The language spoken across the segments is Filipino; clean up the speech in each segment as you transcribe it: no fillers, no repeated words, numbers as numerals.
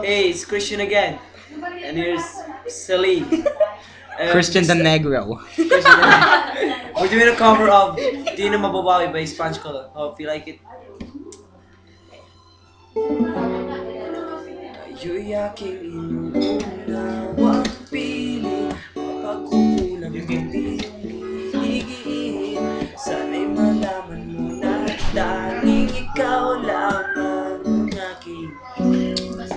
Hey, it's Christian again. And here's Celine. Christian the Negro. We're doing a cover of Di Na Mababawi by Sponge Color. Hope you like it. Kayo'y aking inuuna, huwag pili, mapagkukulang hindi hinihigiin. Sana'y malaman mo na tanging ikaw lamang ang aking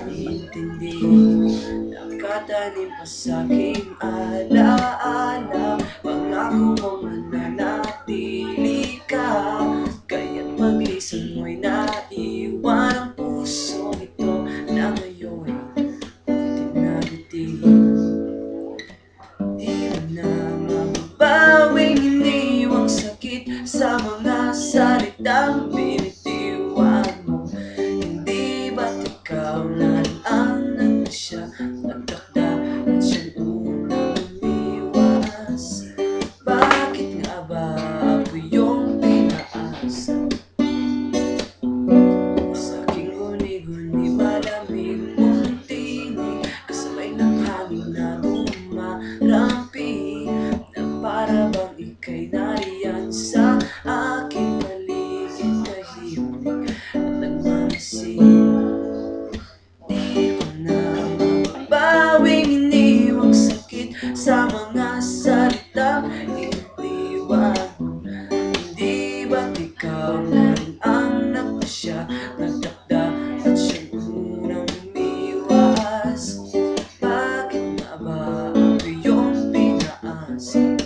intindihin. Nakatanim pa sa'king alaala, pangako mong mananatili ka. Kaya't paglisan mo'y naiwan ang puso ito na ngayon tinagiti. Di mo na mababawing iniwang sakit sa mga salitang binitiwan mo. Hindi ba't ikaw na ang nagpasya, nagtakda at siyang unang umiwas? Bakit nga ba ako yung pinaasa? Sa aking guni-guni malamig mong tinig, kasabay ng hangin na dumarampi, na para bang ika'y nariyan sa aking paligid, tahimik at nagmamasid. Di ko na mababawing iniwang sakit sa mga salitang iniwan mo. Hindi ba't ikaw na rin ang nagpasya, nagtakda at siyang unang umiwas? Bakit nga ba ako yung pinaasa?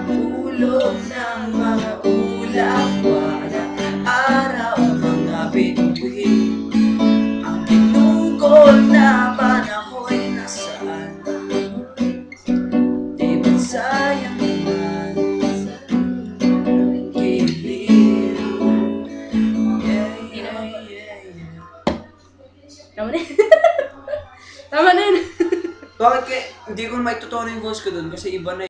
Hulog ng mga ulap, walang araw, mga bituin. Ang pinugol na panaho'y nasaan? Di ba't sayang naman giliw? Yeah, yeah, yeah, yeah. Tama na yun. Tama na yun. Bakit kaya hindi ko maitutunan yung voice ko dun kasi iba na